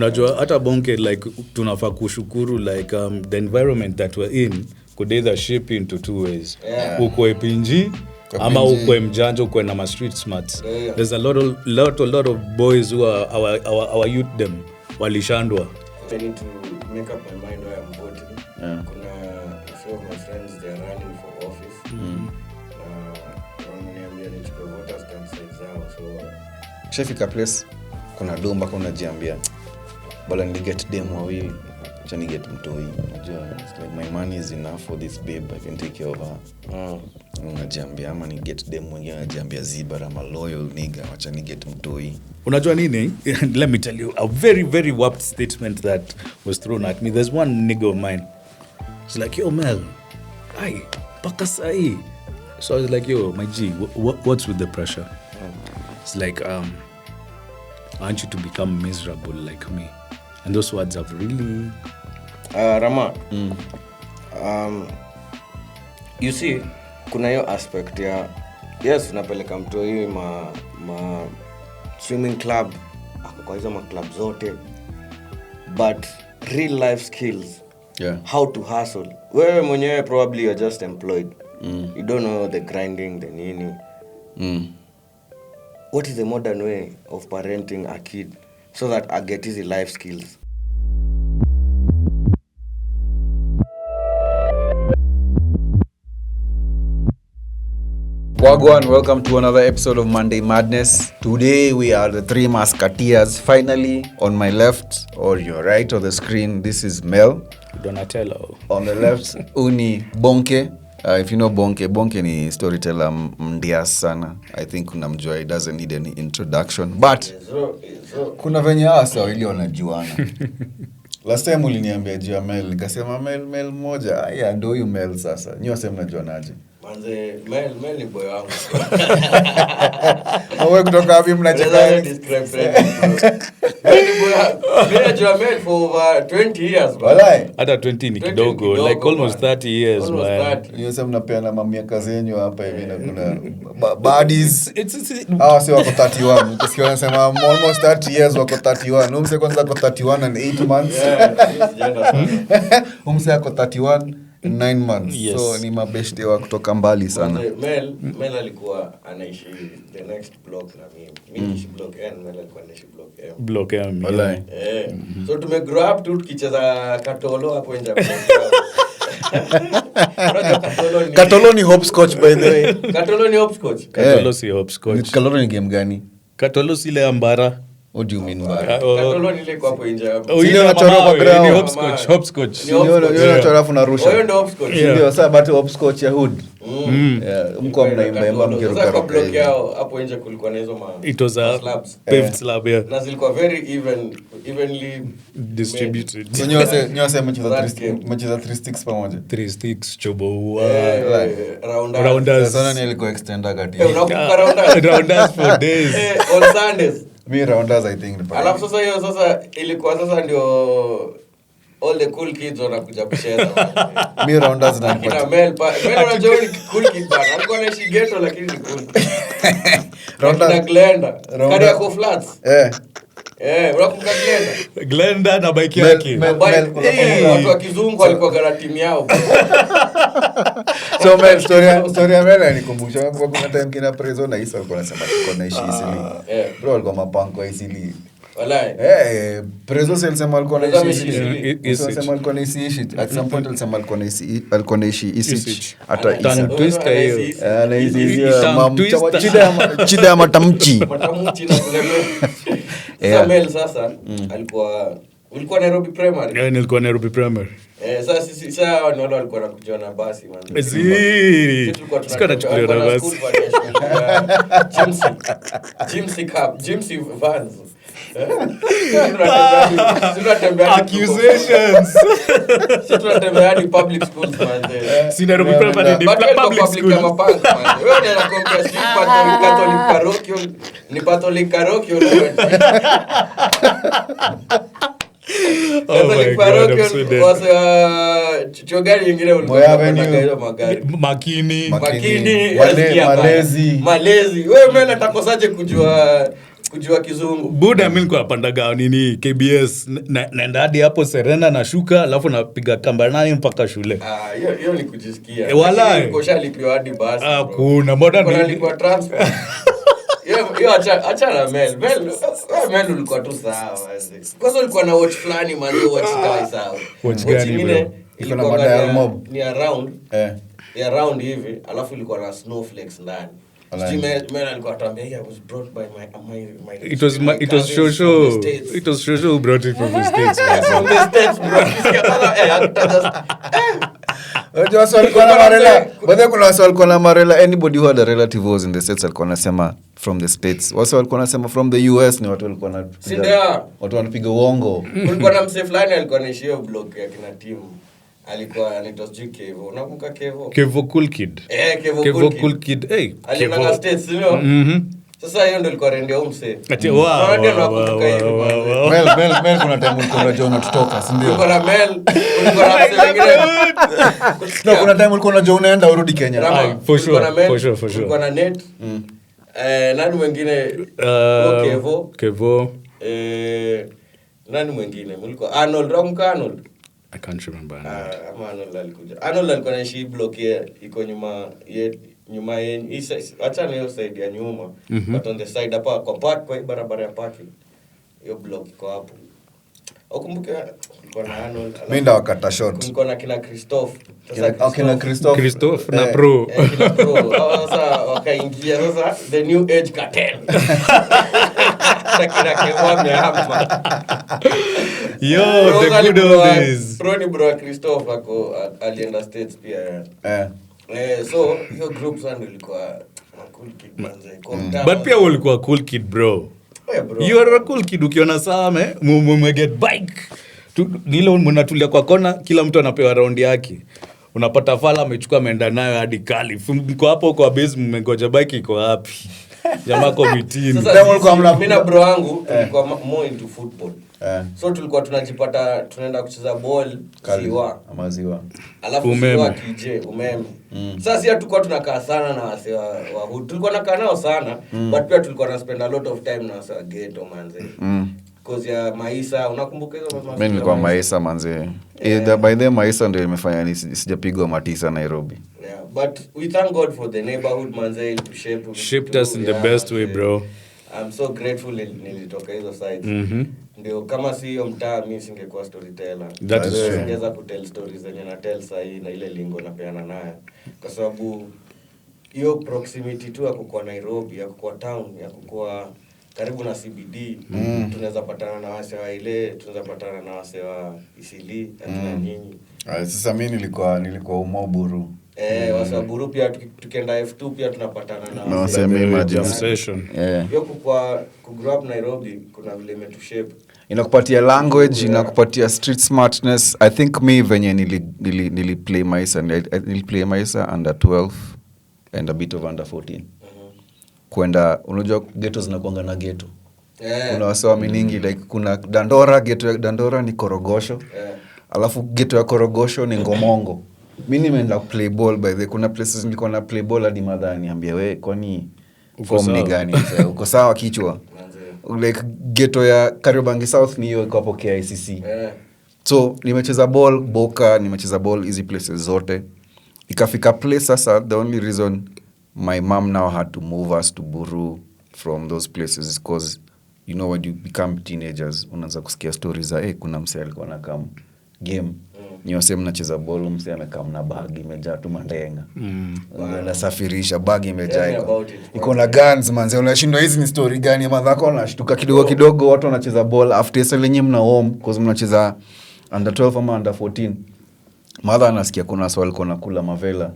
Unajua hata Bonnke like tunafaa kushukuru like the environment that we're in could either shape into two ways. Ukwe pinji ama ukwe mjanja ukwe na street smarts. There's a lot of boys who are our youth them walishandwa. I need to make up my mind where I'm voting. Kuna a few of my friends, they are running for office. Wananiambia nichukue voters card zao. So Shefika place kuna domba kuna jiambia bala ni get dem wawili acha ni get mtoi. Unajua it's like my money is enough for this babe, I can take care of her. Unajiambia ama ni get dem mwingine anajiambia zibara ama loyal nigga acha ni get mtoi. Unajua nini? Let me tell you a very very warped statement that was thrown at me. There's one nigga of mine. It's like, yo Mel, ai paka sai. So I was like, yo my G, what's with the pressure? It's like I want you to become miserable like me. And those words have really Rama. You see kuna hiyo aspect ya yes unapeleka mtoi ma swimming club kwa hizo ma club zote, but real life skills, how to hustle, wewe mwenyewe probably you're just employed. You don't know the grinding, the nini. What is the modern way of parenting a kid so that I get easy life skills? Wagwan, welcome to another episode of Monday Madness. Today we are the three musketeers. Finally, on my left or your right of the screen, this is Mel. Donatello. On the left, Uni Bonnke. If you know Bonnke ni storyteller mdia sana. I think unamjua, he doesn't need any introduction. But kuna venye hasa wili wanajuana. Last time uliniambia juu ya Mel, nikasema Mel moja. Aya ndio huyu Mel sasa. Nyi wase mnajuanaje? Manze Mel ni boy wangu. Wewe kutoka wapi mnacheka? Mimi najua Mel for over 20 years. Walai. Hata 20 ni kidogo, like almost 30 years man. Hiyo sasa mnapeana mamia zenyu hapa hivi na kuna buddies. Hawa si wako 31. Ukisikia wanasema almost 30 years wako 31. Umse kwanza wako 31 and 8 months. Umse wako 31 9 months. Yes. So ni mabeshte wa kutoka mbali sana. Mel alikuwa anaishi the next block na mimi niishi block N, Mel alikuwa anaishi block M. Wallahi. So tume grow up tu tukicheza katolo hapo nje. Katolo ni hopscotch by the way. Katolo ni hopscotch. Katolo si hopscotch. Katolo ni game gani? Katolo si ile ambara. What do you mean by? Katolo ni ile kwa hapo nje hapo. Ile unachora kwa ground. Ni hopscotch. Ni unachora afu narusha. Hiyo ndio hopscotch. Ndio sasa but hopscotch ya hood. Mko mnaimba mkiruka kwa block yao hapo nje kulikuwa na hizo ma it was a slabs. Paved slab here. Na zilikuwa very evenly distributed. So nyose mcheza 3 sticks pamoja. 3 sticks chobo. rounders. Sana ni ilikuwa extender kati. Unakumbuka rounders for days. On Sundays. Me rounders I think. Alafu sasa ilikuwa sasa ndio all the cool kids wanakuja kucheza. Me rounders na Kina Mel unajua ni cool kid bana. Alikuwa anaishi ghetto lakini ni cool. Rounders na Glenda. Kadi yako flats. Unakumbuka Glenda na bike yake. Watu wa kizungu walikuwa gara timu yao. So Mel story ya Mel nikumbusha kuna time kina Prezo na Isa walikuwa wanasema tuko naishi Isili. Bro alikuwa mapango Isili. Walai. Prezo alisema alikuwa anaishi Isili. Alikuwa anaishi at some point alisema alikuwa anaishi Isili. Hata Isa Twister hiyo. Anaishi chida ya matamchi. Matamchi na kulemea. Mel sasa ulikuwa Nairobi Primary. Nilikuwa Nairobi Primary. Sasa wale walikuwa nakuja na basi man. Sikana chukua na basi. Jimsy vans. Accusations. Tunatembea hadi public schools man. Si Nairobi Primary ni public school. Wewe unakompea si Catholic parochial. Oh my God, I'm so dead. Was chogari nyingine ulikuwa unataka magari. Makini. Malezi. Wewe mbona utakosaje kujua kujua kizungu. Buda mimi nilikuwa napandaga nini KBS naenda hadi hapo Serena na shuka alafu napiga kamba nani mpaka shule. Hiyo ni kujisikia. Wala Nilikuwa hadi basi. Kuna mbona nilikuwa transport. Hiyo acha na Mel ulikuwa tu sawa. Kwanza ulikuwa na watch fulani man, watch kai sawa. Watch gani bro? Iko na madial mob. Ni around. Ya round hivi, alafu ilikuwa na snowflakes ndani. Mel alikuwa atuambia I was brought by my it was Shosho who brought it from the States. From the States, bro. Unajua swali kwa Marela. Baada kuna swali kwa Marela, anybody who had a relative who was in the States alikuwa anasema from the States. Watu walikuwa wanasema from the US, ni watu walikuwa wanapiga. Watu wanapiga uongo. Kulikuwa na mse fulani alikuwa anaishi hiyo block ya kina team. Alikuwa anaitwa Kevo. Unakumbuka Kevo? Kevo cool kid. Kevo cool kid. Hey, Kevo States, sio? Sasa hiyo ndio ilikuwa rende umse. Ati wow. Mel kuna time ulikuwa unajua unatoka, si ndio? Kuna Mel, ulikuwa na mse wengine. No, kuna time ulikuwa unajua unaenda urudi Kenya. For sure. Ulikuwa na net. Nani mwingine? Kevo. Nani mwingine? Mlikuwa Arnold, Arnold. I can't remember. Arnold alikuja. Arnold alikuwa anaishi block iko nyuma yenu. Acha na hiyo side ya nyuma. But on the side hapa kwa park, kwa barabara ya parking. Hiyo block iko hapo. Ukumbuke kulikuwa na Arnold. Mimi ndo wakata short. Kulikuwa na kina Christophe. Kina Christophe na Pro. Kina Pro. Sasa wakaingia sasa the new age cartel. Kina Kevo hapa. Yo, the good old days. Pro ni bro Christophe alienda States pia. So hiyo group sana ilikuwa cool kid manze. But pia walikuwa cool kid bro. You are a cool kid ukiona Same mume get bike. Nilo mnatulia kwa kona, kila mtu anapewa round yake. Unapata fala amechukua ameenda nayo hadi kali. Mko hapo kwa base mmengoja bike iko wapi? Jamaa kwa mitini. Sasa mimi na bro wangu tulikuwa more into football. So tulikuwa tunajipata tunaenda kucheza ball ziwa. Alafu ziwa kije umeme. Sasa si tulikuwa tunakaa sana na wase wa hood. Tulikuwa tunakaa nao sana, but pia tulikuwa na spend a lot of time na wase wa ghetto manze. Because ya Maisa, unakumbuka hizo mambo? Mimi nilikuwa Maisa manze. By the Maisa ndio imefanya nisijapigwa matisa Nairobi. Yeah, but we thank God for the neighborhood manze to shaped us in the best way, bro. I'm so grateful nilitoka hizo sides. Ndio kama si hiyo mtaa mimi singekuwa storyteller. That is true. Singeweza kutell stories zenye na tell sahi na ile lingo napeana nayo. Kwa sababu hiyo proximity tu ya kukua Nairobi, ya kukua town, ya kukua karibu na CBD, tunaweza patana na wase wa ile, tunaweza patana na wase wa Isili, na nyinyi. Sasa mimi nilikuwa Umoburu. Wase wa Buru pia tukienda F2 pia tunapatana na wase wa jam session. Hiyo kukua grow up Nairobi kuna vile imetushape. Inakupatia language, inakupatia street smartness. I think me venye nili play Maisa under 12 and a bit of under 14. Kwenda unajua ghetto zinakuanga na ghetto. Kuna wasawa miningi like kuna Dandora, ghetto ya Dandora ni Korogosho. Alafu ghetto ya Korogosho ni Ngomongo. Mimi nimeenda play ball by the kuna places nilikuwa na play ball hadi madhani niambia wewe kwani form ni gani uko sawa kichwa. Like ghetto ya Kariobangi South ni hiyo iko hapo KICC. So nimecheza ball Boka, nimecheza ball hizi places zote. Ikafika place sasa the only reason my mom now had to move us to Buru from those places is because you know when you become teenagers unaanza kusikia stories za kuna msee alikuwa anakam game niyo sema mnacheza ball msee anakam na bag imejaa tu mandenga anasafirisha bag imejaa iko na guns manze unashindwa hizi ni story gani madhako unashtuka kidogo watu wanacheza ball after selenye mna home because mnacheza under 12 ama under 14 mother anasikia kuna swali kuna kula mavela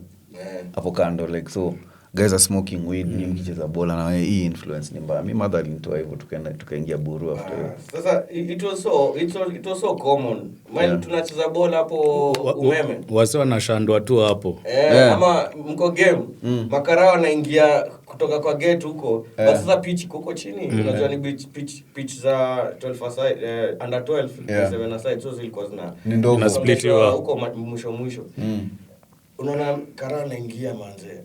hapo kando like so guys are smoking weed ni mkicheza bola na hii influence ni mbaya. Mimi mother alinitoa hivyo tukaingia Buru after. Sasa it was so common. Mimi tunacheza bola hapo umeme. Wase wanashandwa tu hapo. Ama mko game makarao naingia kutoka kwa gate huko. Basi sasa pitch huko chini. Unajua ni pitch za 12 aside under 12 7 aside so zilikuwa na split huko mwisho. Unaona karao naingia manze.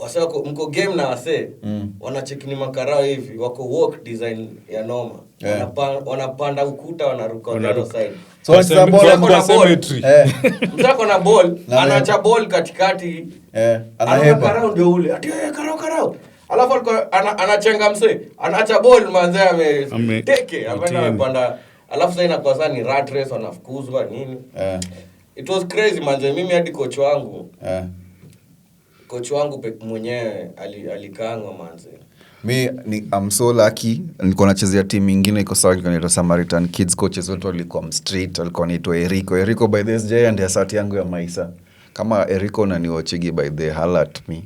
wase wako mko game na wase wanacheki ni makarao hivi wako walk design ya noma. Wanapanda ukuta wanaruka on the other side. So it's a ball kwa cemetery. Mtako na ball, anaacha ball katikati. Anahepa. Karao ndio ule. Ati karao. Alafu anachenga mse. Anaacha ball manze ameteke. Amepanda. Alafu sasa inakuwa sana ni rat race wanafukuzwa nini. It was crazy manze. Mimi hadi coach wangu. Coach wangu mwenyewe alikaangwa manze. I'm so lucky. Nilikuwa nachezea team nyingine iko sawa inaitwa Samaritan Kids. Coaches wote walikuwa street, alikuwa anaitwa Erico by this day and asati yangu ya Maisa. Kama Erico na niwachigi by the halat me.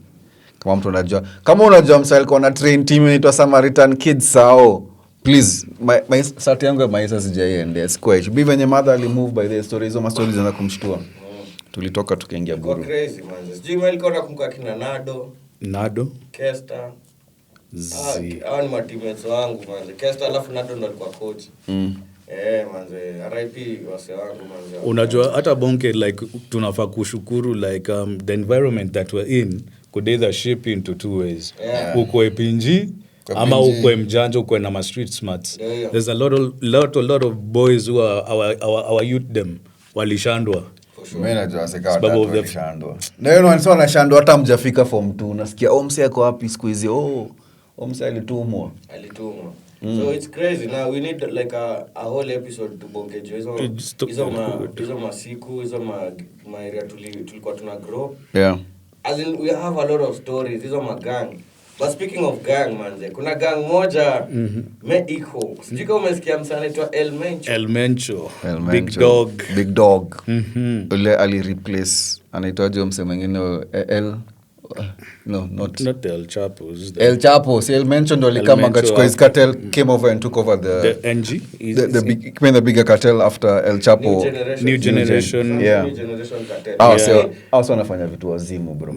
Kama mtu unajua, kama unajua msa alikuwa na train team inaitwa Samaritan Kids sao. Please, my sati yangu ya Maisa sijaiendea. Squash. Be venye mother ali move by the stories, hizo stories zinaanza kumshtua. Tulitoka tukaingia guru. Kwa crazy manze. Sijui mimi nilikuwa nakumbuka kina Nado, Kesta. Hao ni teammates wangu manze. Kesta alafu Nado ndo alikuwa coach. Manze, RIP wase wangu manze. Unajua hata Bonnke like tunafaa kushukuru like the environment that we're in could either shape into two ways. Uko epinji ama uko mjanja uko na street smarts. There's a lot of boys who are our youth them walishandwa. Mimi najua sika walishandwa. Na yeye wanasema anashandwa hata mjafika form 2 unasikia mse yako wapi siku hizi mse alitumwa. So it's crazy now we need like a whole episode to Bonnke hizo masiku hizo ma area tulikuwa tuna grow. As in we have a lot of stories hizo gang. But speaking of gang manze, kuna gang moja Mexico. Sijui kama umesikia msanii anaitwa El Mencho. Big Dog. Ule ali replace anaitwa mse mwingine not El Chapo. El Chapo, El Mencho ndo alikama akachukua his cartel, came over and took over the NG. The bigger cartel after El Chapo. New generation. Yeah. New generation cartel. Also wanafanya vitu wazimu bro.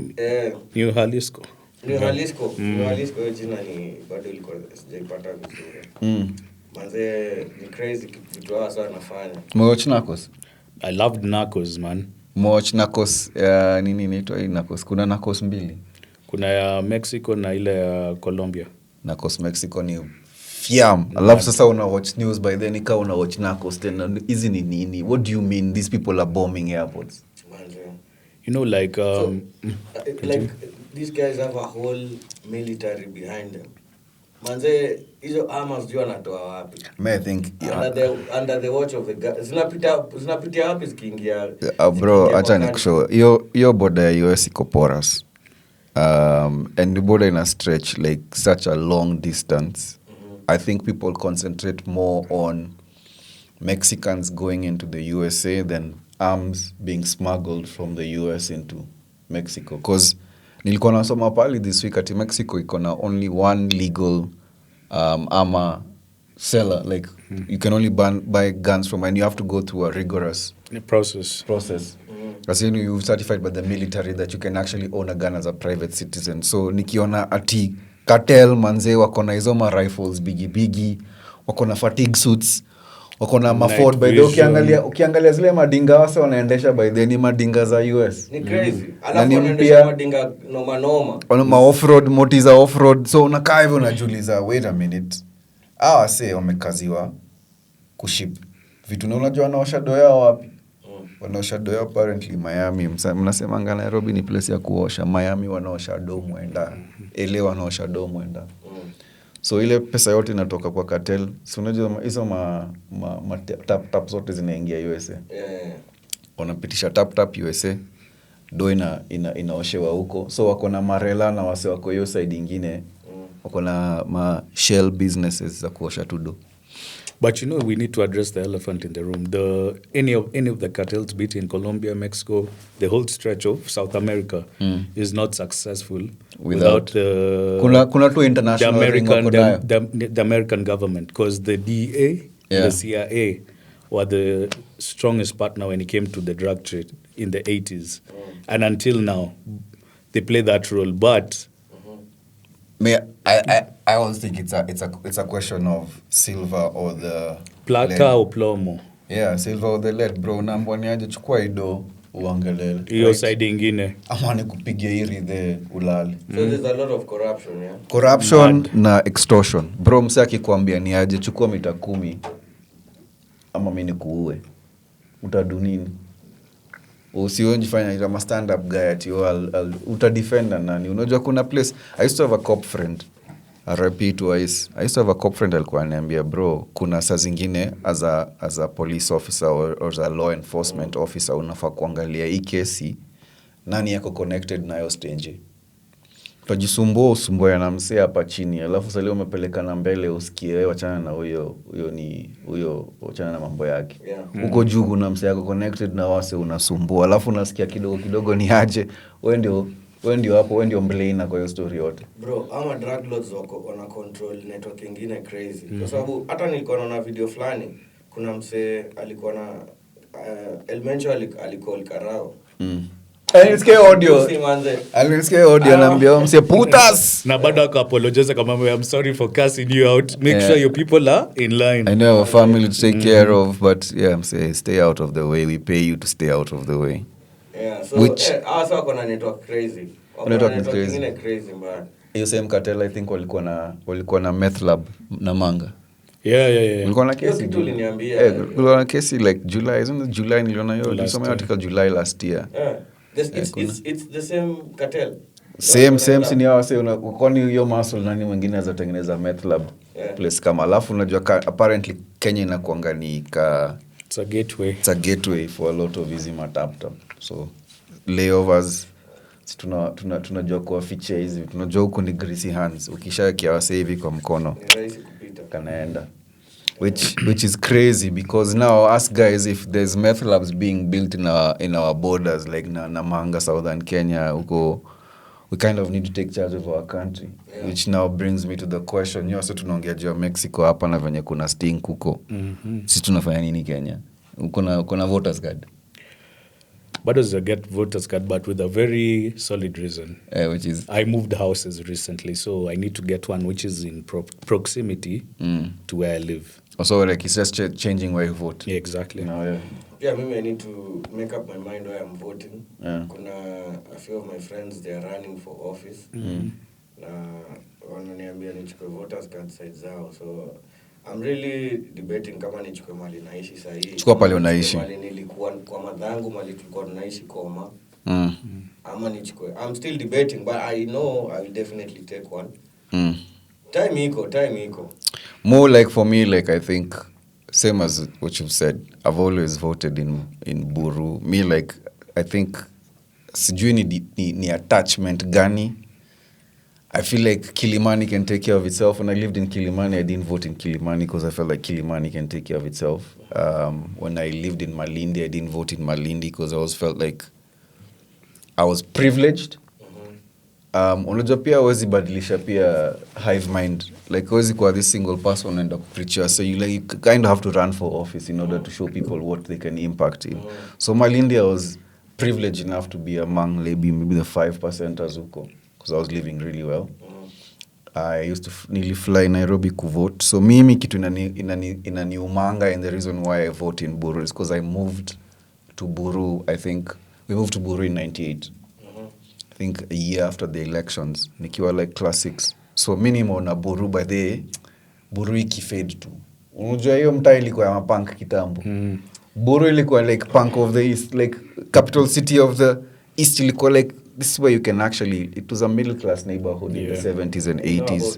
New Jalisco jina ni bado liko sijaipata vizuri. Manze ni crazy vitu hao sana nafanya. Watch Narcos. I loved Narcos man. Watch Narcos nini inaitwa hii Narcos? Kuna Narcos mbili. Kuna ya Mexico na ile ya Colombia. Narcos Mexico ni fiam. Alafu sasa una watch news by then ikawa una watch Narcos tena hizi ni nini? What do you mean these people are bombing airports? Manze. You know like like these guys have a whole military behind them. Manze hizo armors jua natoa wapi? I think under the watch of the zinapitia wapi zikiingia? Bro acha nikushow. Hiyo border ya US iko porous. And the border in a stretch like such a long distance. I think people concentrate more on Mexicans going into the USA than arms being smuggled from the US into Mexico. Because nilikuwa nasoma pali this week ati Mexico iko na only one legal armor seller. Like you can only buy guns from and you have to go through a rigorous process. As in you've certified by the military that you can actually own a gun as a private citizen. So nikiona ati cartel manze wako na hizo ma rifles bigi wako na fatigue suits wako na Ford by the ukiangalia zile madinga wase wanaendesha by the ni madinga za US. Ni crazy. Alafu wanaendesha madinga noma. Wana off-road, moti za off-road. So unakaa hivyo unajiuliza wait a minute. Wase wamekaziwa kuship vitu na unajua wanaosha doya wapi? Wanaosha doya apparently Miami. Mnasemanga Nairobi ni place ya kuosha. Miami wanaosha do mwenda. LA wanaosha do mwenda. So ile pesa yote inatoka kwa cartel. So unajua hizo tap zote zinaingia USA. Wanapitisha tap USA. Do inaoshewa huko. So wako na marela na wase wako hiyo side nyingine. Wako na ma shell businesses za kuosha tudo. But you know we need to address the elephant in the room. Any of the cartels be it in Colombia, Mexico, the whole stretch of South America is not successful without kuna tu international the American government, because the DEA, the CIA were the strongest partner when it came to the drug trade in the 80s. And until now they play that role, but I always think it's a question of silver or the plata or plomo. Yeah, silver or the lead, bro. Nambwani aje chukua ido uangalie hiyo side ingine. ama nikupigia hiri the ulale. So there's a lot of corruption, yeah. Corruption na extortion. Bro, msee akikwambia ni aje chukua mita 10 ama mimi nikuue. Utadu nini? Usionjifanya kama stand up guy ati utadefend nani? Unajua kuna place I used to have a cop friend. I repeat twice. I used to have a cop friend alikuwa ananiambia bro, kuna saa zingine as a police officer or as a law enforcement officer unafaa kuangalia hii kesi nani yako connected na hiyo stage. Utajisumbua na msee hapa chini alafu sasa leo umepeleka na mbele usikie wewe achana na huyo achana na mambo yake. Uko juu kuna msee yako connected na wase unasumbua alafu unasikia kidogo ni aje wewe ndio hapo wewe ndio mlaina kwa hiyo story yote. Bro, ama drug lords wako wana control network ingine crazy. Kwa sababu hata nilikuwa naona video fulani kuna msee alikuwa na elementary alikoll karao. Nilisikia audio naambia mse putas Na bado akapologize kama I'm sorry for cussing you out. Make sure your people are in line. I know I have a family to take care of, but yeah, I'm saying stay out of the way. We pay you to stay out of the way. Yeah, so also wako na network crazy. Network crazy man. Hiyo same Cartel I think walikuwa na meth lab na manga. Yeah. Walikuwa na kesi. Kitu uliniambia. Walikuwa na kesi like July, isn't it July niliona hiyo. Nilisoma article July last year. Yeah. It's the same cartel. Same sini hawa say kwani hiyo muscle nani mwingine azatengeneza meth lab place kama alafu unajua apparently Kenya inakuanga ni it's a gateway for a lot of easy matap. So layovers tunajua kuwaficha hizi tunajua huko ni greasy hands ukishakia wase hivi kwa mkono Ni rahisi kupita kanaenda which is crazy because now us guys if there's meth labs being built in our borders like Namanga southern Kenya huko we kind of need to take charge of our country which now brings me to the question so tunaongea juu Mexico hapa na venye kuna sting huko sisi tunafanya nini Kenya kuna voters card but does get voters card but with a very solid reason which is I moved houses recently so I need to get one which is in proximity to where I live. So like it's just changing where you vote. Yeah, exactly. Yeah, maybe I need to make up my mind where I'm voting. Kuna a few of my friends they are running for office. Na wananiambia nichukue voters card side zao. So I'm really debating kama nichukue mali naishi sahihi. Chukua pale unaishi. Mali nilikuwa kwa madhangu mali tulikuwa tunaishi Koma. Ama nichukue. I'm still debating but I know I will definitely take one. Time iko. More like for me, like I think, same as what you've said, I've always voted in Buru. Me like, I think, sijui ni attachment gani. I feel like Kilimani can take care of itself. When I lived in Kilimani, I didn't vote in Kilimani because I felt like Kilimani can take care of itself. When I lived in Malindi, I didn't vote in Malindi because I always felt like I was privileged. Unajua pia huwezi badilisha pia hive mind like huwezi kwa this single person and preacher so you kind of have to run for office in order to show people what they can impact in. So Malindi I was privileged enough to be among maybe the 5%ers huko because I was living really well. I used to nearly fly Nairobi to vote. So mimi kitu inaniumanga and the reason why I vote in Buru is because I moved to Buru. I think we moved to Buru in 98. I think a year after the elections, nikiwa like class 6. So minimum na Buru by the Buru ikifade tu. Unajua hiyo mtaa ilikuwa ya mapunk kitambo. Buru ilikuwa like punk of the east, like capital city of the east ilikuwa like this is where you can actually, it was a middle class neighborhood in the 70s and 80s.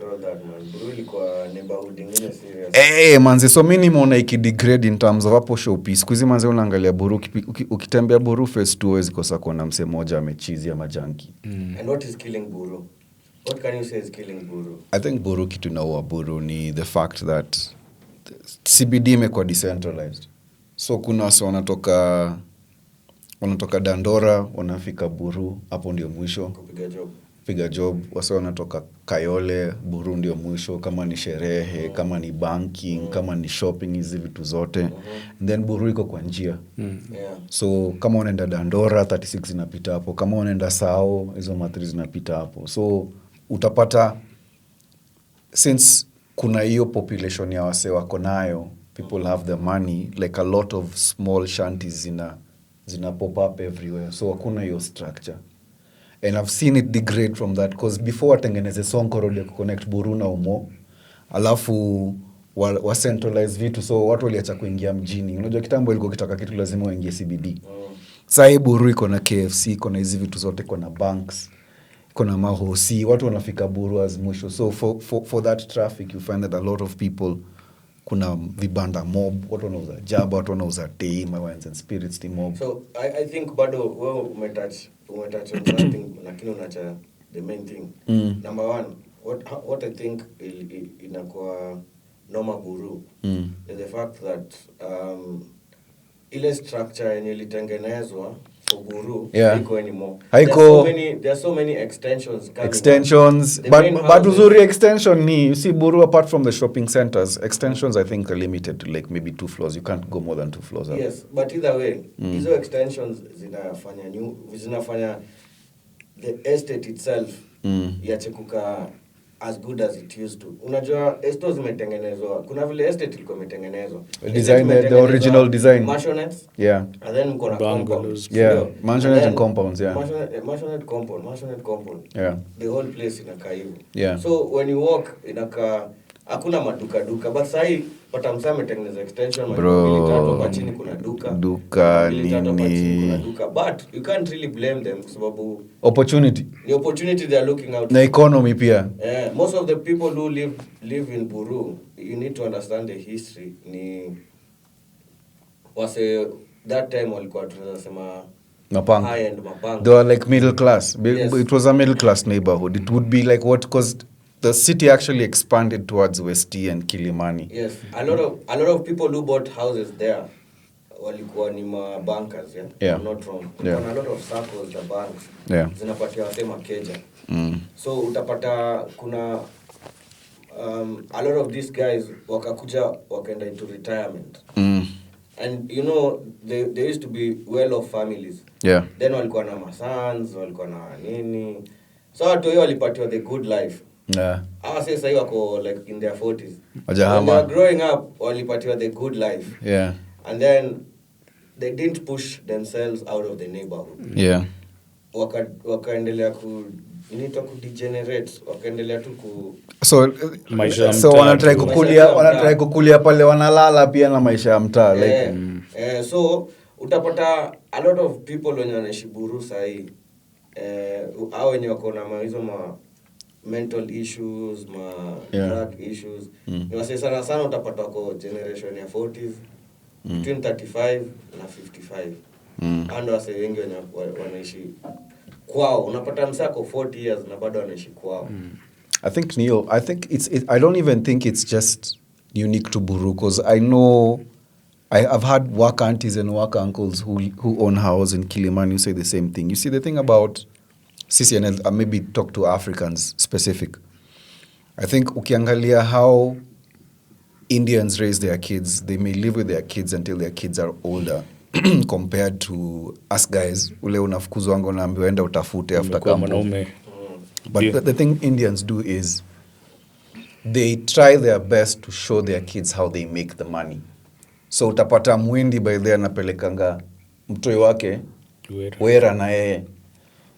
Buru ilikuwa neighborhood ingine serious. Manze, so minimum na ikidegrade in terms of hapo showpiece. Kuzi manze unaangalia Buru, ukitembea Buru phase 2 huwezi kosa kuona mse moja amechizi ama junkie. And what is killing Buru? What can you say is killing Buru? I think Buru kitu naua Buru ni the fact that CBD imekuwa decentralized. So kuna wase wanatoka Dandora, wanafika Buru, hapo ndio mwisho. Kupiga job. Wase wanatoka Kayole, Buru ndio mwisho, kama ni sherehe, kama ni banking, kama ni shopping, hizi vitu zote. And then Buru iko kwa njia. So kama unaenda Dandora, 36 zinapita hapo. Kama unaenda Sao, hizo matri zinapita hapo. So utapata, since kuna hiyo population ya wase wako nayo, people have the money, like a lot of small shanties zina pop up everywhere, so hakuna hiyo structure, and I've seen it degrade from that, because before watengeneze Sonko Road ya kuconnect Buru na Umo, alafu wa centralize vitu, so watu waliacha kuingia mjini. Unajua kitambo ilikuwa kitaka kitu lazima uingie CBD. Sasa hii Buru iko na KFC, iko na hizi vitu zote, iko na banks, iko na mahosi, watu wanafika Buru as mwisho. So for that traffic you find that a lot of people, kuna vibanda mob, watu wanauza jaba, watu wanauza tea, my wines and spirits tea mob. So I think bado wewe umetouch on something lakini unacha the main thing. Number one, what I think inakuwa normal Buru is the fact that ile structure yenye ilitengenezwa for Buru haiko anymore. There are so many extensions coming. Extensions, but uzuri extension ni, you see Buru, apart from the shopping centers, extensions I think are limited to like maybe 2 floors. You can't go more than 2 floors up. Yes, but either way, hizo extensions zinafanya the estate itself iache kuka as good as it used to. Unajua estate zimetengenezwa, kuna vile estate ilikuwa imetengenezwa, the original design, mansionettes, yeah, and then kuna bungalows, yeah, mansionettes and compounds, yeah, mansionette compound, yeah, the whole place inakaa hivyo, yeah. So when you walk inakaa hakuna maduka, but sahi pata msame ametengeneza extension, mbili tatu kwa chini kuna duka nini, kuna duka, but you can't really blame them kwa sababu opportunity they are looking out na economy pia. Most of the people who live in Buru, you need to understand the history. Ni wase that time walikuwa tunasema high end mapanga, they were like middle class. Yes. It was a middle class neighborhood. It would be like what, because the city actually expanded towards Westie and Kilimani. Yes, a lot of people who bought houses there walikuwa ni bankers, yeah? I'm not wrong. Yeah. Kuna a lot of circles, the banks, yeah, zinapatia wasema keja. So utapata kuna a lot of these guys wakaenda into retirement. And you know they used to be well off families. Yeah. Then walikuwa na masons, walikuwa na nini. So watu hiyo walipatiwa the good life. Yeah. Sasa hiyo wako like in their 40s. When they were growing up, walipatiwa the good life. Yeah. And then they didn't push themselves out of the neighborhood. Yeah. Wakaendelea degenerate, wakaendelea tu so wanatry kukulia pale wanalala pia na maisha ya mtaa like so utapata a lot of people wenye wanaishi Buru sahi hao wenye wako na hizo mental issues, drug issues, ni wase sana utapata wako generation ya 40s, between 35 na 55. Ando wase wengi wenye wanaishi kwao, unapata msako 40 years na bado wanaishi kwao. I think I don't even think it's just unique to Buru, because I know I've had work aunties and work uncles who own house in Kilimani who say the same thing. You see, the thing about CCNL, maybe talk to Africans specific. I think ukiangalia how Indians raise their kids, they may live with their kids until their kids are older compared to us guys. Ule unafukuzwa ngo naambiwa enda utafute after kampo. But the thing Indians do is they try their best to show their kids how they make the money. So utapata mwindi by there anapelekanga mtoi wake wera na yeye.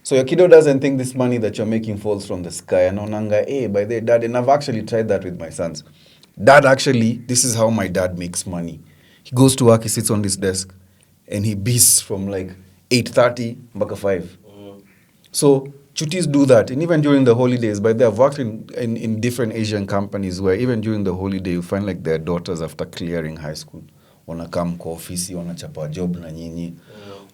So your kiddo doesn't think this money that you're making falls from the sky. Anaonanga, by the dad, and I've actually tried that with my sons. Dad, actually, this is how my dad makes money. He goes to work, he sits on this desk, and he beasts from like 8:30 mpaka 5. So chutis do that, and even during the holidays, but they have worked in different Asian companies where even during the holiday you find like their daughters after clearing high school wanakam kwa ofisi, wanachapa job na nyinyi,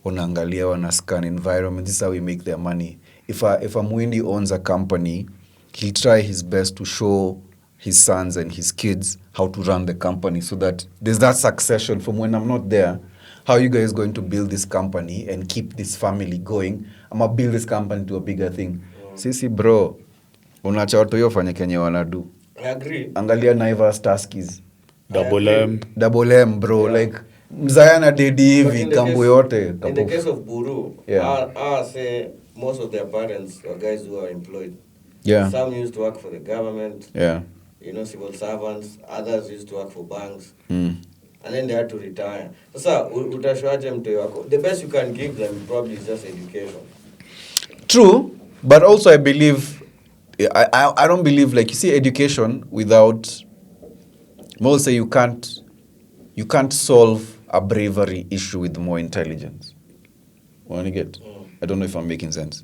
wanaangalia, wanascan environment. This is how we make their money. If a Mwindi owns a company, he'll try his best to show his sons and his kids how to run the company, so that there's that succession from when I'm not there. How are you guys going to build this company and keep this family going? I'm going to build this company to a bigger thing. Sisi bro, unacha watu hiyo fanye kenye wanadu. I agree. Angalia Naivas Taskis. Double M bro, yeah. Like Mzayana dedi hivi kambu yote. In the case of Buru, yeah. I say most of their parents are guys who are employed. Yeah. Some used to work for the government. Yeah. You know, civil servants. Others used to work for banks. and then they had to retire. Sasa utashwaje mtoto wako? The best you can give them probably is just education. True, but also I believe, I don't believe, like, you see, education without, most say you can't solve a bravery issue with more intelligence. Want to get? I don't know if I'm making sense.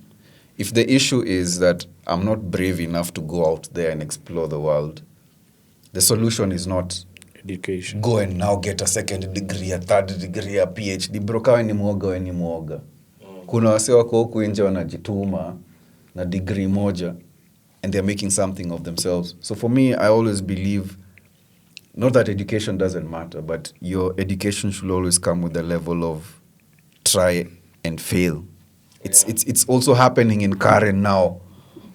If the issue is that I'm not brave enough to go out there and explore the world, the solution is not Education. go and now get a second degree, a third degree, a PhD. Bro, kawe ni mwoga. Kuna wase wako huku nje wanajituma na degree moja and they're making something of themselves. So for me, I always believe, not that education doesn't matter, but your education should always come with a level of try and fail. It's also happening in Karen now,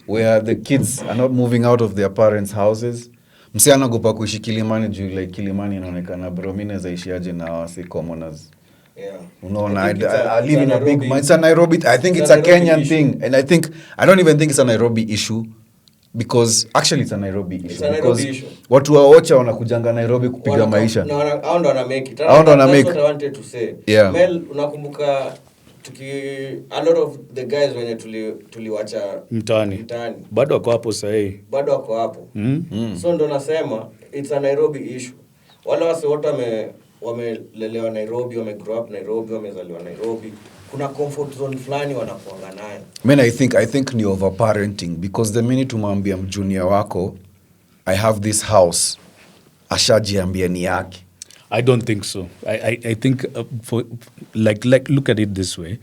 where the kids are not moving out of their parents' houses. Msi anagopa kuishi Kilimani juu, like, Kilimani inaonekana, bro, mimi naweza ishi aje na wasi commoners. Yeah. Unaona, I live in a big, it's a Nairobi, I think it's a Kenyan thing, and I don't even think it's a Nairobi issue, because actually it's a Nairobi issue. It's a Nairobi issue. Watu wa Ocha wanakujanga Nairobi kupiga maisha. Hao ndo wana make it. Hao ndo wana make. That's what I wanted to say. Yeah. Mel, unakumbuka a lot of the guys wenye tuliwacha Mtaani. Bado wako hapo sahi. Bado wako hapo. So ndo nasema it's a Nairobi issue. Wale wase wote wamelelewa Nairobi, grow up Nairobi, wamezaliwa Nairobi. Kuna comfort zone fulani wanakuanga nayo. Man, I think ni overparenting, because the minute umwambia mjunior wako I have this house, ashajiambia ni yake. I don't think so. I think for like look at it this way.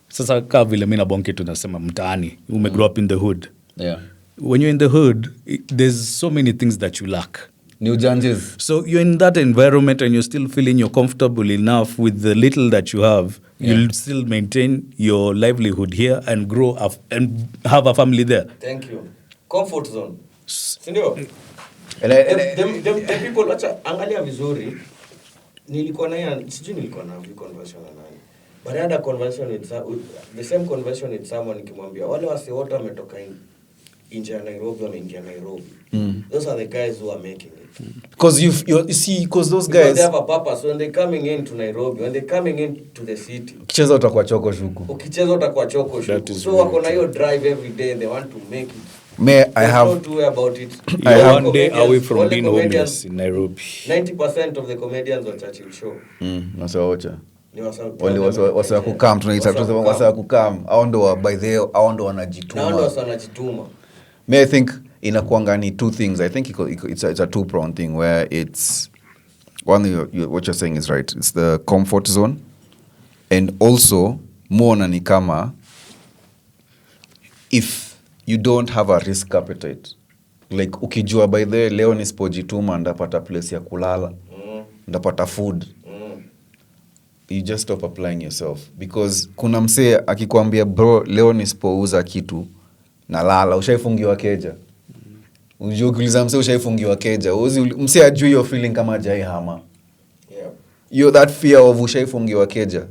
Sasa kaa vile mimi na Bonnke tunasema mtaani, grow up in the hood. Yeah. When you're in the hood, there's so many things that you lack. New janges. So you're in that environment and you're still feeling you're comfortable enough with the little that you have. Yeah. You'll still maintain your livelihood here and grow up and have a family there. Thank you. Comfort zone. Sindio? The people, angalia vizuri, nilikuwa na conversation na nani. But I had a conversation with the same conversation with someone, nikimwambia wale wase wote wametoka nje ya Nairobi, wameingia Nairobi. Those are the guys who are making it. Because you see, because those guys, they have a purpose. When they're coming into Nairobi, when they're coming into the city, ukicheza utakuwa choko shuku. So wako na hiyo drive every day, they want to make it. Don't worry about it. You're one day away from being homeless in Nairobi. 90% of the comedians on Churchill Show. Wasaocha. Wale wasa kukam, tunaita tusema wasa kukam. Hao ndo wanajituma. I think inakuanga ni two things. I think it's a two-pronged thing, where it's one, what you're saying is right. It's the comfort zone, and also more ni kama if you don't have a risk appetite, like ukijua by the leo nisipojituma ndapata place ya kulala, ndapata food, you just stop applying yourself. Because kuna msee akikwambia bro leo nisipouza kitu na lala, ushaifungiwa keja. Ukiuliza msee ushaifungiwa keja, msee ajui your feeling kama jai hama. Yeah. You that fear of ushaifungiwa keja.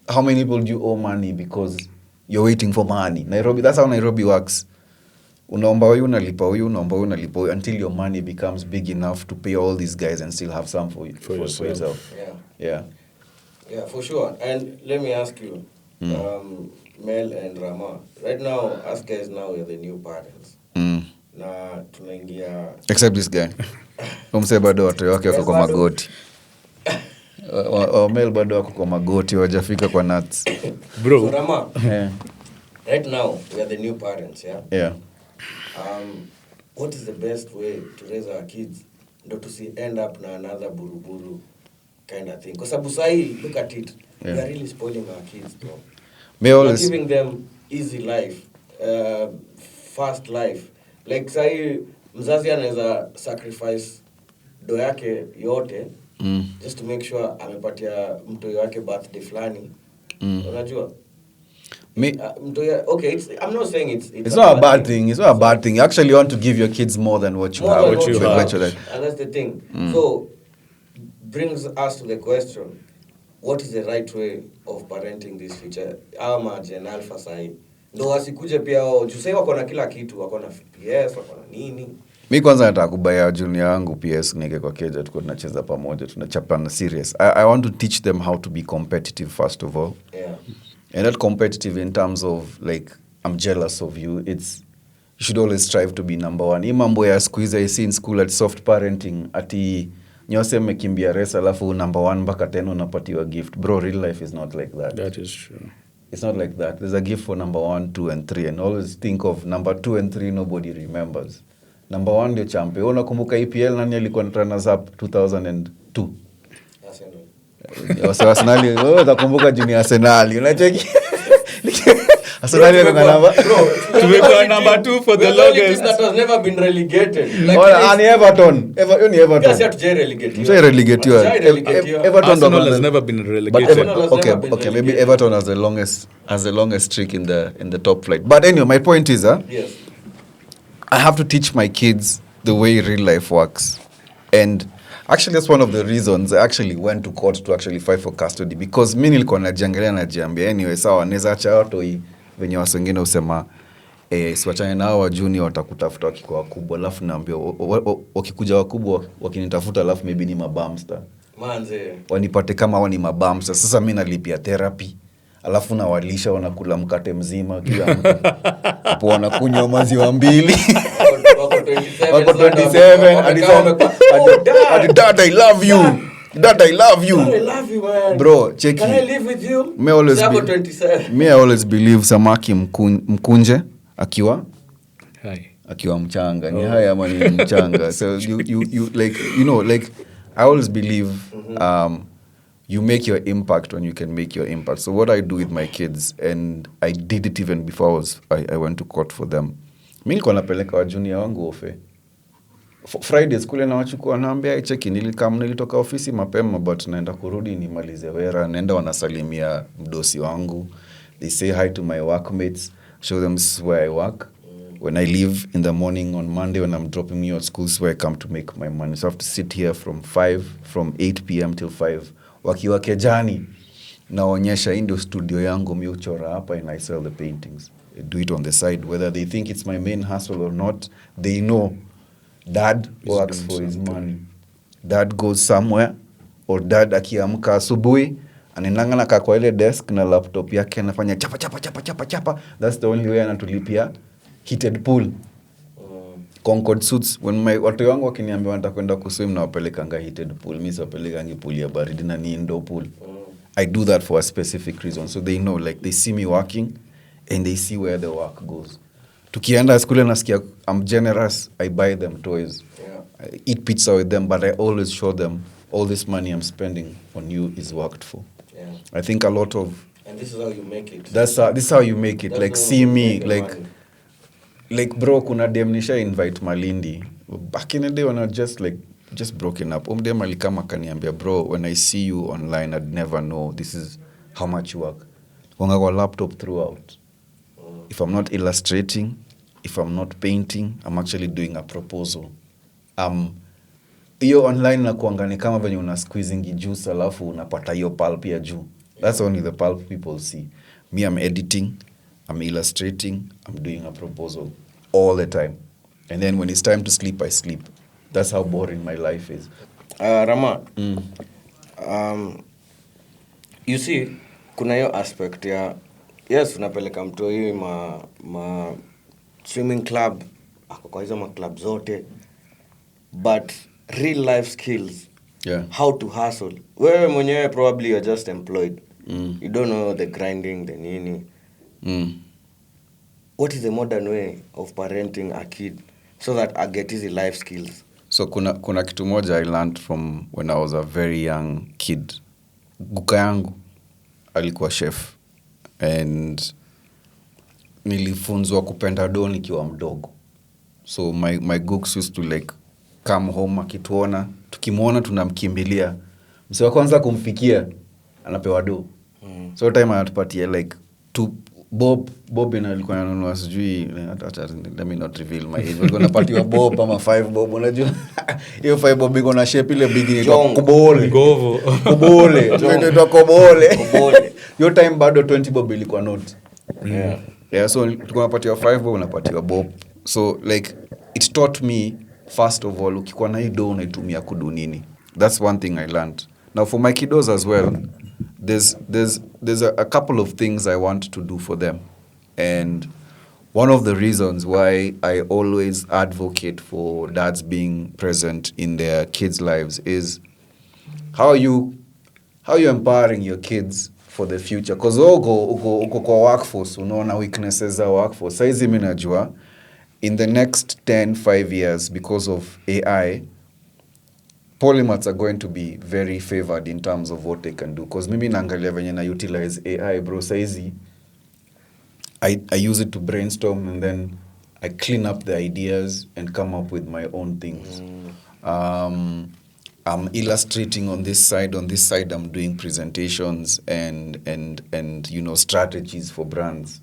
How many people do you owe money because you're waiting for money? Nairobi, that's how Nairobi works. Unaomba huyu unalipa huyu until your money becomes big enough to pay all these guys and still have some for yourself. Yeah, for sure. And let me ask you, Mel and Rama, right now, us guys now are the new parents. Na tunaingia, except this guy. Umse bado watu wake wako kwa magoti. Mel bado wako kwa magoti, wajafika kwa nuts. Bro. So Rama, right now we are the new parents, yeah? Yeah. What is the best way to raise our kids not to see end up na another buruburu kind of thing? Because Abu Sai, look at it. We are really spoiling our kids, bro. We're giving them easy life, fast life. Like sai mzazi anaweza sacrifice do yake yote just to make sure amepatia mtoto wake birthday fulani. Unajua? Okay, I'm not saying it's not a bad thing. It's not a bad thing. You actually want to give your kids more than what you have. And that's the thing. So, brings us to the question, what is the right way of parenting this future? Ama Gen Alpha sahi. Ndo wasikuje pia wao, jusei wako na kila kitu, wako na FPS, wako na nini. Mi kwanza nataka kubaya junior yangu PS nike kwa keja tuko tunacheza pamoja tunachapana serious. I want to teach them how to be competitive first of all. Yeah. And not competitive in terms of like I'm jealous of you. It's you should always strive to be number one. Hii mambo ya siku hizi I see in school at soft parenting ati nyose mmekimbia race alafu number 1 mpaka 10 unapatiwa gift. Bro, real life is not like that. That is true. It's not like that. There's a gift for number 1, 2 and 3 and always think of number 2 and 3 nobody remembers. Number 1 ndio champion. Unakumbuka EPL nani alikuwa runners up 2002? Arsenal. Utakumbuka junior Arsenal. Unacheki? Arsenal ndio namba. Tumekuwa number 2 for the longest. That has never been relegated. Like Everton. Everton. Yes, have to relegate. Msha relegate. Everton Arsenal has never been relegated. Okay, maybe Everton has the longest streak in the top flight. But anyway, my point is, yes, I have to teach my kids the way real life works. And actually, that's one of the reasons I actually went to court to actually fight for custody. Because mi nilikuwa najiangalia najiambia, anyway, sawa, neza acha watu hii, venye watu wengine usema, siwachane nao wa junior watakutafuta wakikuwa wakubwa, alafu naambia, wakikuja wakubwa, wakinitafuta alafu maybe ni mabamster. Manze. Wanipate kama hawa ni mabamster. Sasa mi nalipia therapy. Alafu na walisha wanakula mkate mzima kila mtu. Hapo wanakunywa maziwa 2. Wako 27. Adi dad I love you. Dad I love you. I love you, man. Bro, check Can I live with you? Me always believe samaki mkunje akiwa mchanga. Ni haya ama ni mchanga. So you like like I always believe you make your impact when you can make your impact. So what I do with my kids, and I did it even before I went to court for them. Mimi nilikuwa napeleka wa junior wangu ofe. Fridays kule na wachukua naambia cheki nilitoka ofisi mapema but naenda kurudi nimalize wera, naenda wanasalimia mdosi wangu. They say hi to my workmates, show them this is where I work. When I leave in the morning on Monday when I'm dropping you at school, is where I come to make my money. So I have to sit here from 8 p.m. till 5. Wakiwa kejani naonyesha hii ndio studio yangu mi uchora hapa and I sell the paintings. I do it on the side whether they think it's my main hustle or not. They know dad works for his money. Dad goes somewhere or dad akiamka asubuhi anenangana kwa ile desk na laptop yake anafanya chapa. That's the only way anatulipia heated pool. Concord suits. When watu wangu wakiniambia wanataka kwenda kuswim na wapelekanga heated pool, mimi sipelekangi pool ya baridi na ni indoor pool. I do that for a specific reason. So they know, like they see me working and they see where the work goes. Tukienda skule nasikia I'm generous, I buy them toys. Yeah. I eat pizza with them, but I always show them all this money I'm spending on you is worked for. Yeah. I think a lot of... And this is how you make it. This is how you make it. Like see me, like... Money. Like bro, kuna dem nisha invite Malindi. Back in the day when I just broken up. Dem alikama kaniambia, bro, when I see you online, I'd never know this is how much you work. Wanga kwa laptop throughout. If I'm not illustrating, if I'm not painting, I'm actually doing a proposal. Iyo online na kuangani kama venye una squeezing juice alafu unapata hiyo pulp ya juu. That's only the pulp people see. Me, I'm editing. I'm illustrating, I'm doing a proposal all the time. And then when it's time to sleep, I sleep. That's how boring my life is. Rama, you see, kuna hiyo aspect ya, yes, unapeleka mtoi ma swimming club, kwa hizo ma club zote, but real life skills, yeah, how to hustle. Wewe mwenyewe probably you're just employed. You don't know the grinding, the nini. What is the modern way of parenting a kid so that I get easy life skills? So kuna kitu moja I learned from when I was a very young kid. Guka yangu alikuwa chef and nilifunzwa kupenda do nikiwa mdogo. So my gooks used to like come home akituona, tukimuona tunamkimbilia. Mse wa kwanza kumfikia anapewa do. So time anatupatia like Bob na alikuwa ananunua sijui let me not reveal my age. Walikuwa napatiwa Bob ama 5 Bob unajua. Hiyo 5 Bob iko na shape ile big ni kubole. Kubole. Inaitwa kubole. Hiyo time bado 20 Bob ilikuwa note. Yeah, so tulikuwa napatiwa 5 Bob unapatiwa Bob. So like it taught me first of all, ukikuwa na hii do unaitumia kudu nini. That's one thing I learned. Now for my kiddos as well, there's a couple of things I want to do for them. And one of the reasons why I always advocate for dads being present in their kids' lives is how are you empowering your kids for the future? Because uko kwa workforce, unaona weaknesses za workforce. Saizi mimi najua in the next 5 years, because of AI, polymaths are going to be very favored in terms of what they can do. Because mimi naangalia venye na utilize AI, bro, saizi I use it to brainstorm and then I clean up the ideas and come up with my own things. I'm illustrating on this side I'm doing presentations and you know, strategies for brands.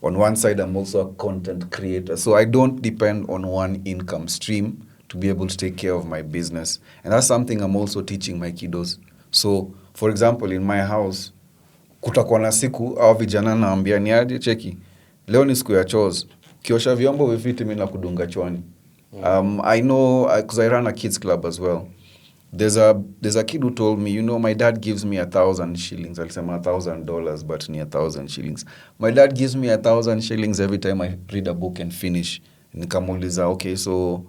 On one side I'm also a content creator, so I don't depend on one income stream to be able to take care of my business. And that's something I'm also teaching my kiddos. So for example, in my house kutakuwa na siku au vijana naambia ni aje cheki leo ni siku ya chores, kiosha vyombo vifiti mimi na kudunga chwani. I know, because I run a kids club as well. There's a kid who told me, you know, my dad gives me 1,000 shillings. I'll say $1,000, but near 1,000 shillings. My dad gives me 1,000 shillings every time I read a book and finish. Nikamuuliza, okay, so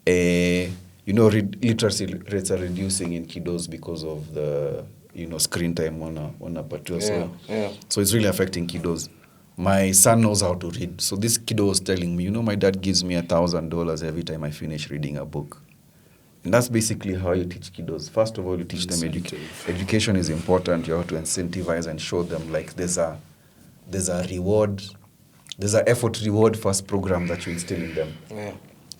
you know, literacy rates are reducing in kiddos because of the, you know, screen time on a patua. So it's really affecting kiddos. My son knows how to read. So this kiddo was telling me, you know, my dad gives me $1,000 every time I finish reading a book. And that's basically how you teach kiddos. First of all, you teach them education is important. You have to incentivize and show them like there's a reward, there's an effort reward first program that you instill in them. Yeah.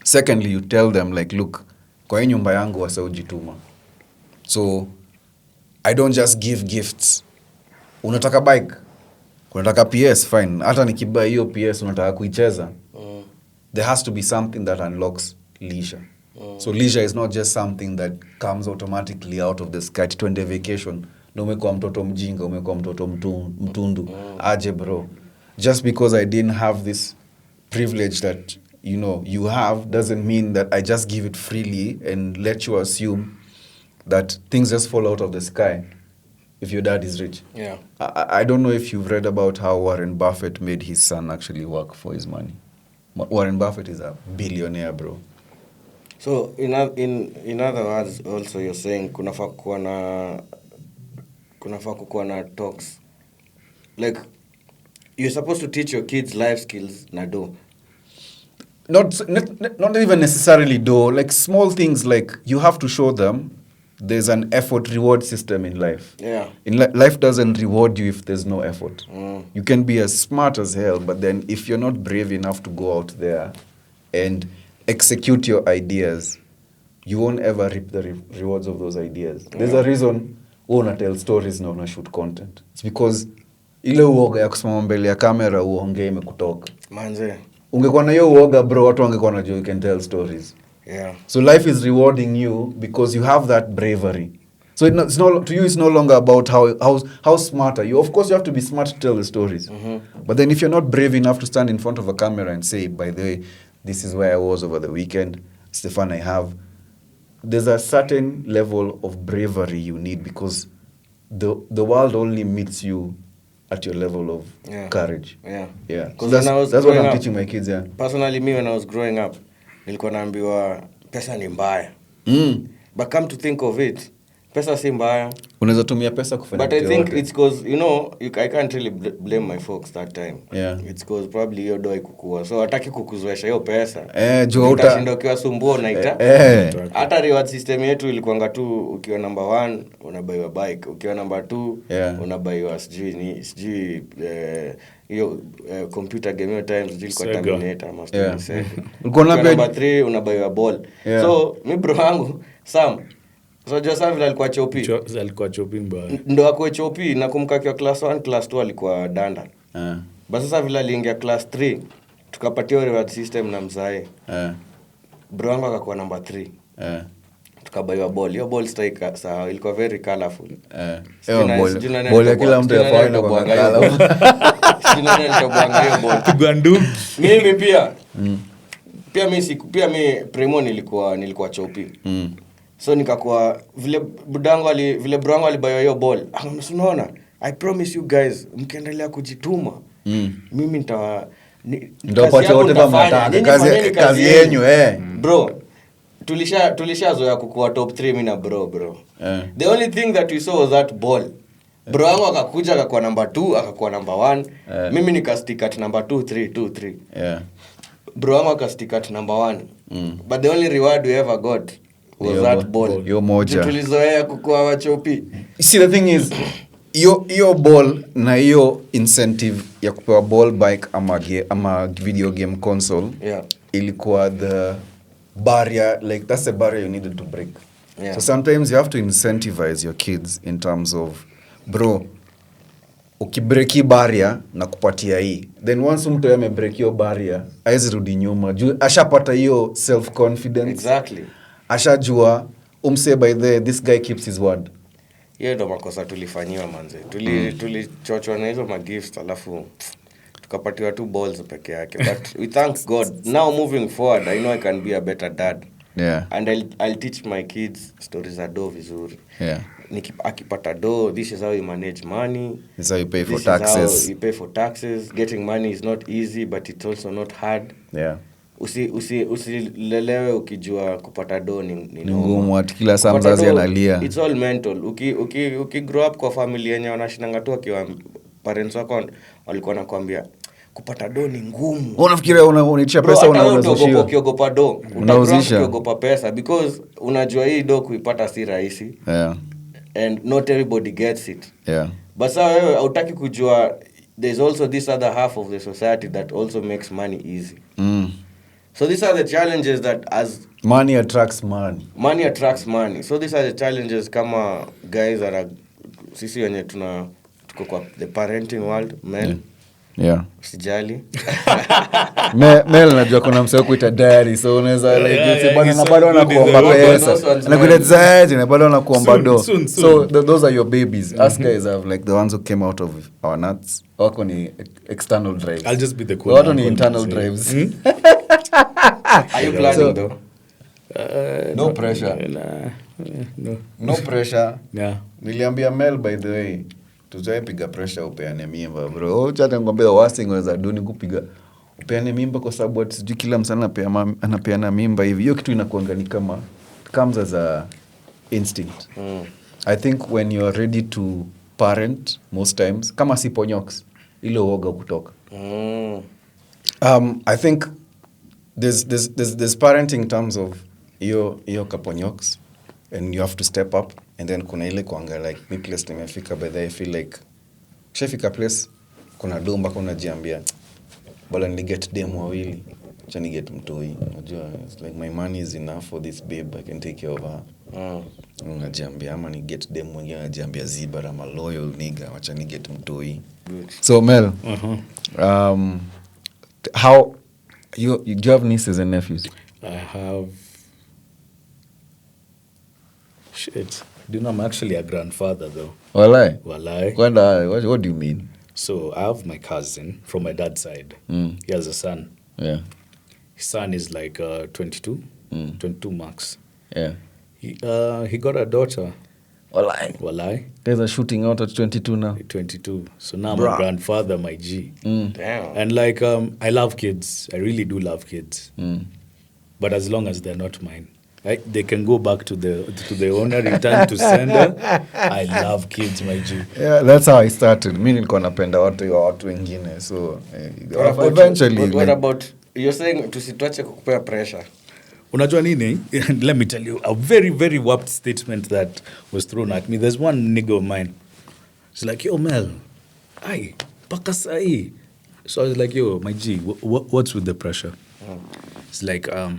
Secondly, you tell them like, look, kwa hii nyumba yangu wasa ujituma. So I don't just give gifts. Unataka bike? Unataka PS, fine. Hata nikibuy hiyo PS unataka kuicheza. There has to be something that unlocks leisure. So leisure is not just something that comes automatically out of the sky. Twende vacation. Na umekuwa mtoto mjinga, umekuwa mtoto mtundu. Aje bro. Just because I didn't have this privilege that, you know, you have doesn't mean that I just give it freely and let you assume that things just fall out of the sky if your dad is rich. Yeah. I don't know if you've read about how Warren Buffett made his son actually work for his money. Warren Buffett is a billionaire, bro. So in other words, also you're saying kunafaa kukuwa na talks. Like you're supposed to teach your kids life skills na do. Not even necessarily do, like small things, like you have to show them there's an effort reward system in life. Yeah. Life doesn't reward you if there's no effort. You can be as smart as hell, but then if you're not brave enough to go out there and execute your ideas, you won't ever reap the rewards of those ideas. There's a reason una tell stories na una shoot content. It's because ile uoga ya kusimama mbele ya kamera uongee imekutoka. Manze. Ungekuwa na hiyo uoga bro, watu wangekuwa wanajua you can tell stories. Yeah. So life is rewarding you because you have that bravery. So to you, it's no longer about how smart are you. Of course, you have to be smart to tell the stories. But then if you're not brave enough to stand in front of a camera and say, by the way, this is where I was over the weekend, it's the fun I have. There's a certain level of bravery you need because the world only meets you at your level of courage. Yeah. So that's what I'm teaching my kids. Yeah. Personally, me when I was growing up, nilikuwa naambiwa pesa ni mbaya. But come to think of it, pesa si mbaya. Unaweza tumia pesa kufanya. But I think it's because, you know, I can't really blame my folks that time. Yeah. It's because probably hiyo doi kukua. So hataki kukuzoesha hiyo pesa. Juu utashinda ukiwa sumbua unaita. Hata reward system yetu ilikuanga tu ukiwa number 1 unabaiwa bike, ukiwa number 2 unabaiwa sijui hiyo computer game hiyo times ilikuwa Terminator ama Sega. Ukiwa number 3 unabaiwa ball. So mi bro wangu Sam, so Joseph vile alikuwa chopi. Alikuwa chopi mbaya. Ndo akwe chopi na kumkakia class 1, class 2 alikuwa danda. Basi sasa vile aliingia class 3, tukapatia reward system na mzae. Bro wangu akakuwa number 3. Tukabaiwa ball. Hiyo ball strike sawa ilikuwa very colorful. Ball ya kila mtu yafaina kwa colorful. Sina nani tobanga hiyo ball. Tugandu. Mimi pia. pia mi primo nilikuwa chopi. So nikakuwa vile vile bro wangu alibayo hiyo ball. Unaona? I promise you guys, mkiendelea kujituma. Mimi ndio pate wote mnataka kazi yenu bro. Tulishazoea kukuwa top 3 mimi na bro. The only thing that we saw was that ball. Bro wangu akakuja akakuwa number 2, akakuwa number 1. Mimi nikastick at number 2 3 2 3. Bro wangu akastick at number 1. But the only reward we ever got was that ball. Yo moja. Tulizoea kukuwa wachopi. See, the thing is, your ball na hiyo incentive ya kupewa ball bike ama video game console ilikuwa the barrier, like that's the barrier you needed to break. So sometimes you have to incentivize your kids in terms of, bro, ukibreak hii barrier na kupatia hii, then once mtu amebreak hiyo barrier haizi rudi nyuma juu ashapata hiyo self confidence. Exactly. Ashajua by this guy keeps his word. Hiyo ndo makosa tulifanyiwa manze. Tulichochwa na hizo magifts alafu tukapatiwa 2 balls peke yake. But we thank God. Now moving forward, I know I can be a better dad. And I'll teach my kids stories za do vizuri. Akipata do, this is how you manage money. This is how you pay for taxes. How you pay for taxes. Getting money is not easy, but it's also not hard. Usilelewe ukijua kupata do ni ngumu, ati kila saa mzazi analia. It's all mental. Uki grow up kwa family yenye wanashinanga tu akiwa parents wako walikuwa nakwambia kupata do ni ngumu. Unafikiria unaitisha pesa unauzishia. Ukiogopa do, ukiogopa pesa because unajua hii do kuipata si rahisi. And not everybody gets it. But sasa wewe hautaki kujua there's also this other half of the society that also makes money easy. So these are the challenges that as money attracts money. Money attracts money. So these are the challenges kama guys that are sisi wenye tuko kwa the parenting world, men. Sijali. Mel najua kuna mseo kuita diary, so unaweza like bwana na bado anakuomba pesa. Anakuita zaidi na bado anakuomba do. So those are your babies. Us guys have like the ones who came out of our nuts. Wako ni external drives. I'll just be the cool. Wako ni internal drives. Are you planning though? No pressure. No pressure. Niliambia Mel by the way, tuzoe piga pressure upeane mimba bro. Chata ngombe worst thing unaweza do ni kupiga upeane mimba kwa sababu ati sijui kila msana anapeana mimba hivi. Hiyo kitu inakuanga ni kama comes as a instinct. I think when you are ready to parent most times kama si ponyox ile uoga kutoka. I think there's parenting in terms of hiyo kaponyox and you have to step up, and then kuna ile kuanga like me place nimefika by the I feel like shafika place kuna domba kuna jiambia bora ni get dem wawili acha ni get mtoi, unajua it's like my money is enough for this babe, I can take care of her. Unajiambia ama ni get dem mwingine anajiambia zibara ma loyal nigga acha ni get mtoi. So Mel, how do you have nieces and nephews? I have. Shit. Do you know I'm actually a grandfather though? Walai? Walai. What do you mean? So I have my cousin from my dad's side. He has a son. Yeah. His son is like 22. 22 max. Yeah. He got a daughter. Walai. Guys are shooting out at 22 now. 22. So now I'm a grandfather, my G. Damn. And like I love kids. I really do love kids. But as long as they're not mine. They can go back to the owner, return to sender. I love kids, my G. Yeah, that's how I started. Mimi nilikuwa napenda watu wengine. So eventually. What about you're saying tusitwache kukupea pressure? Unajua nini? Let me tell you a very very warped statement that was thrown at me. There's one nigga of mine. He's like, "Yo Mel, ai, paka sai." So I was like, "Yo, my G, what's with the pressure?" It's like I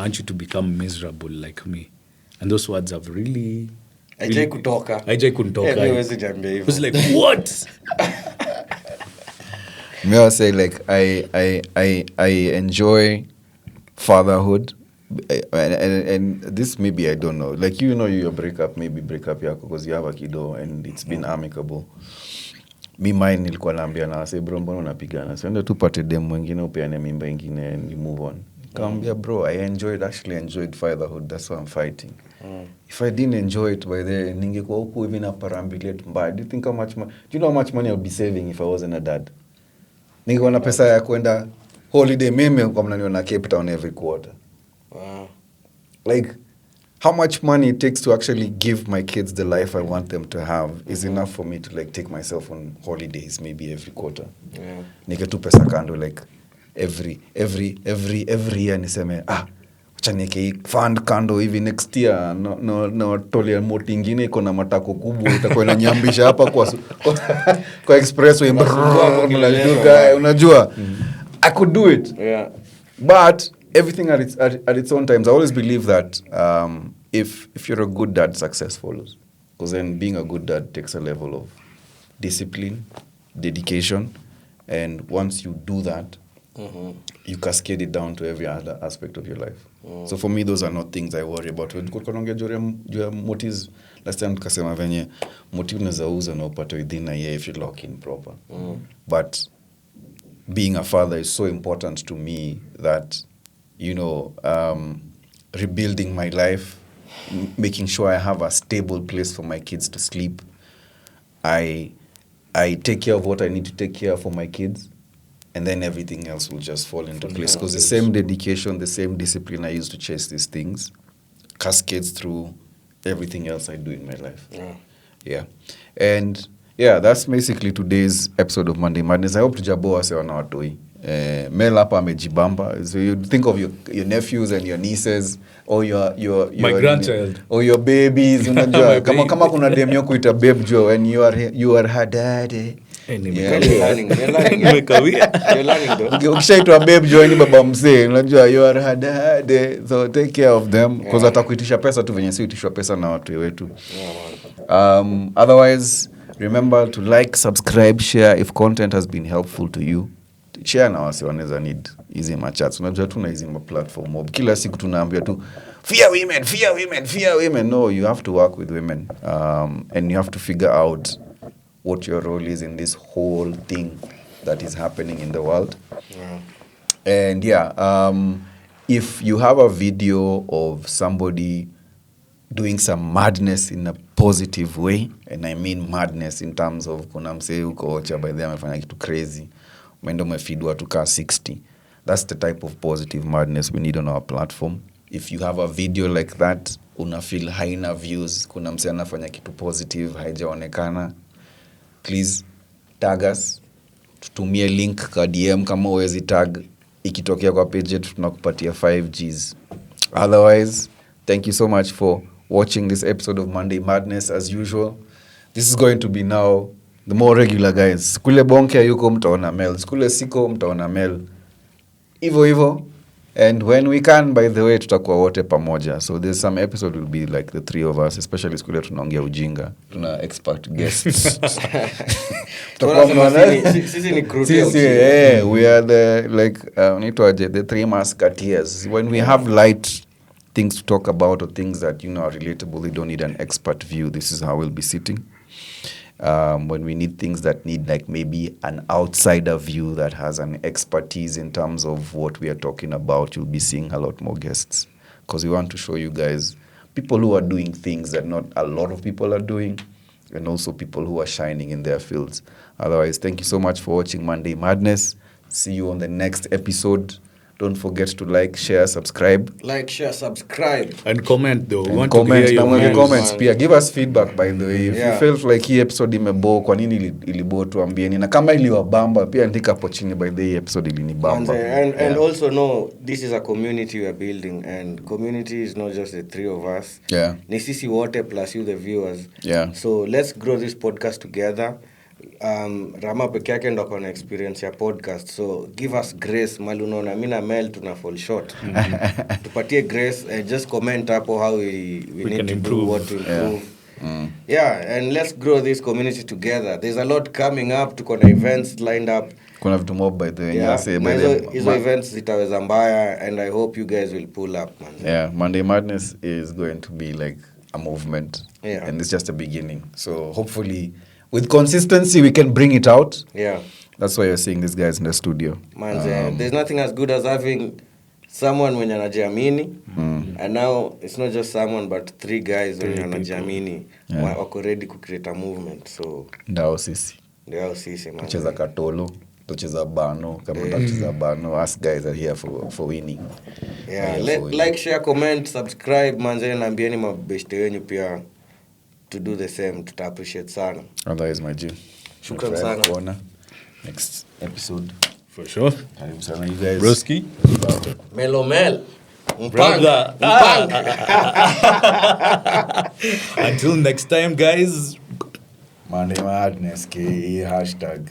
want you to become miserable like me. And those words have really Haijai kutoka. It was like, what? May I say like I enjoy fatherhood, and this maybe I don't know. Like your breakup yako because you have a kiddo and it's been amicable. mine nilikuwa naambia na wase bro mbona unapigana siende tu pate dem mwingine upeane mimba ingine and you move on. Kaambia bro I enjoyed fatherhood, that's why I'm fighting. If I didn't enjoy it by the ningekuwa huku hivi na parambulate mbaya. Do you know how much money I'll be saving if I wasn't a dad? Ningekuwa na pesa ya kwenda holiday mimi kwa mnaniona Cape Town every quarter. Wow. Like how much money it takes to actually give my kids the life I want them to have is enough for me to like take myself on holidays maybe every quarter. Yeah. Nike tu pesa kando like every year niseme acha nike fund kando hivi next year no tolia moti ingine iko na matako kubwa itakuwa inanyambisha hapa kwa expressway unajua I could do it. Yeah. But everything at its own times. I always believe that if you're a good dad, success follows. Because then being a good dad takes a level of discipline, dedication, and once you do that, you cascade it down to every other aspect of your life. So for me, those are not things I worry about. Motives, last time tukasema venye motive unaweza uza na upate within a year if you lock in proper. But being a father is so important to me that, you know, rebuilding my life, making sure I have a stable place for my kids to sleep. I take care of what I need to take care of for my kids, and then everything else will just fall into place. Because the same dedication, the same discipline I use to chase these things cascades through everything else I do in my life. Yeah. And yeah, that's basically today's episode of Monday Madness. I hope tujaboa sewa na watoi. Mel hapa amejibamba. So you think of your nephews and your nieces or your my grandchild or your babies, unajua kama kuna dem yako kuita babe jo and you are her daddy. Ukishaitwa babe jo ni baba mzee, unajua you are her daddy, so take care of them because atakuitisha pesa tu venye si uitishwa pesa na watu wetu. Otherwise, remember to like, subscribe, share if content has been helpful to you. Share na wasi wanaweza need hizi machats. Unajua tuna hizi platform. Kila siku tunaambia tu fear women. No, you have to work with women. And you have to figure out what your role is in this whole thing that is happening in the world. And if you have a video of somebody doing some madness in a positive way, and I mean madness in terms of kuna msee uko ocha by the amefanya kitu crazy, mwendo umefeed watu ka 60, that's the type of positive madness we need on our platform. If you have a video like that, una feel haina views, kuna msee anafanya kitu positive haijaonekana, please tag us, tutumie link kwa DM kama uwezi tag, ikitokea kwa page yetu tunakupatia 5Gs. Otherwise, thank you so much for watching this episode of Monday Madness. As usual, this is going to be now the more regular guys. Kule Bonnke yuko mtaona Mel, kule siko mtaona Mel, Ivo. And when we can, by the way, tutakuwa wote pamoja. So there's some episode will be like the three of us, especially skule tunaongea ujinga. Tuna expert guests. Sisi ni crew. We are the three musketeers. When we have light things to talk about or things that are relatable, they don't need an expert view. This is how we'll be sitting. When we need things that need like maybe an outsider view that has an expertise in terms of what we are talking about, you'll be seeing a lot more guests, because we want to show you guys people who are doing things that not a lot of people are doing, and also people who are shining in their fields. Otherwise, thank you so much for watching Monday Madness. See you on the next episode. Don't forget to like, share, subscribe. And comment though. And comment. Comments. Pia give us feedback by the way. If you felt like hii episode imebo, kwa nini ilibo tuambieni. Na kama iliwabamba, pia andika hapo chini by the way episode ilinibamba. And also know, this is a community we are building, and community is not just the three of us. Yeah. Ni sisi wote plus you the viewers. Yeah. So let's grow this podcast together. Rama peke yake ndo kona experience ya podcast, so give us grace. Malunona mimi na Mel tuna fall short. Tupatie grace, just comment hapo how we need to improve. Do what to improve. And let's grow this community together. There's a lot coming up, tuko na events lined up. Kuna vitu mob by the way. Hizo events zitaweza mbaya, and I hope you guys will pull up, man. Yeah, Monday Madness is going to be like a movement. Yeah. And it's just a beginning. So hopefully with consistency we can bring it out. Yeah. That's why you're seeing these guys in the studio. Man, there's nothing as good as having someone mwenye anajiamini. And now it's not just someone but 3 guys wenye anajiamini wako ready to create a movement. So ndao sisi man. tucheza katolo, tucheza bano, kama tutacheza bano, us guys are here for winning. Yeah, like, share, comment, subscribe, manze, naambieni mabeshte wenyu pia to do the same. Tuta appreciate sana. Otherwise my G. Shukran sana. Next episode. For sure. Karibu sana you guys. Broski. Melomel. Brother. Until next time, guys. Manday Madness, hashtag.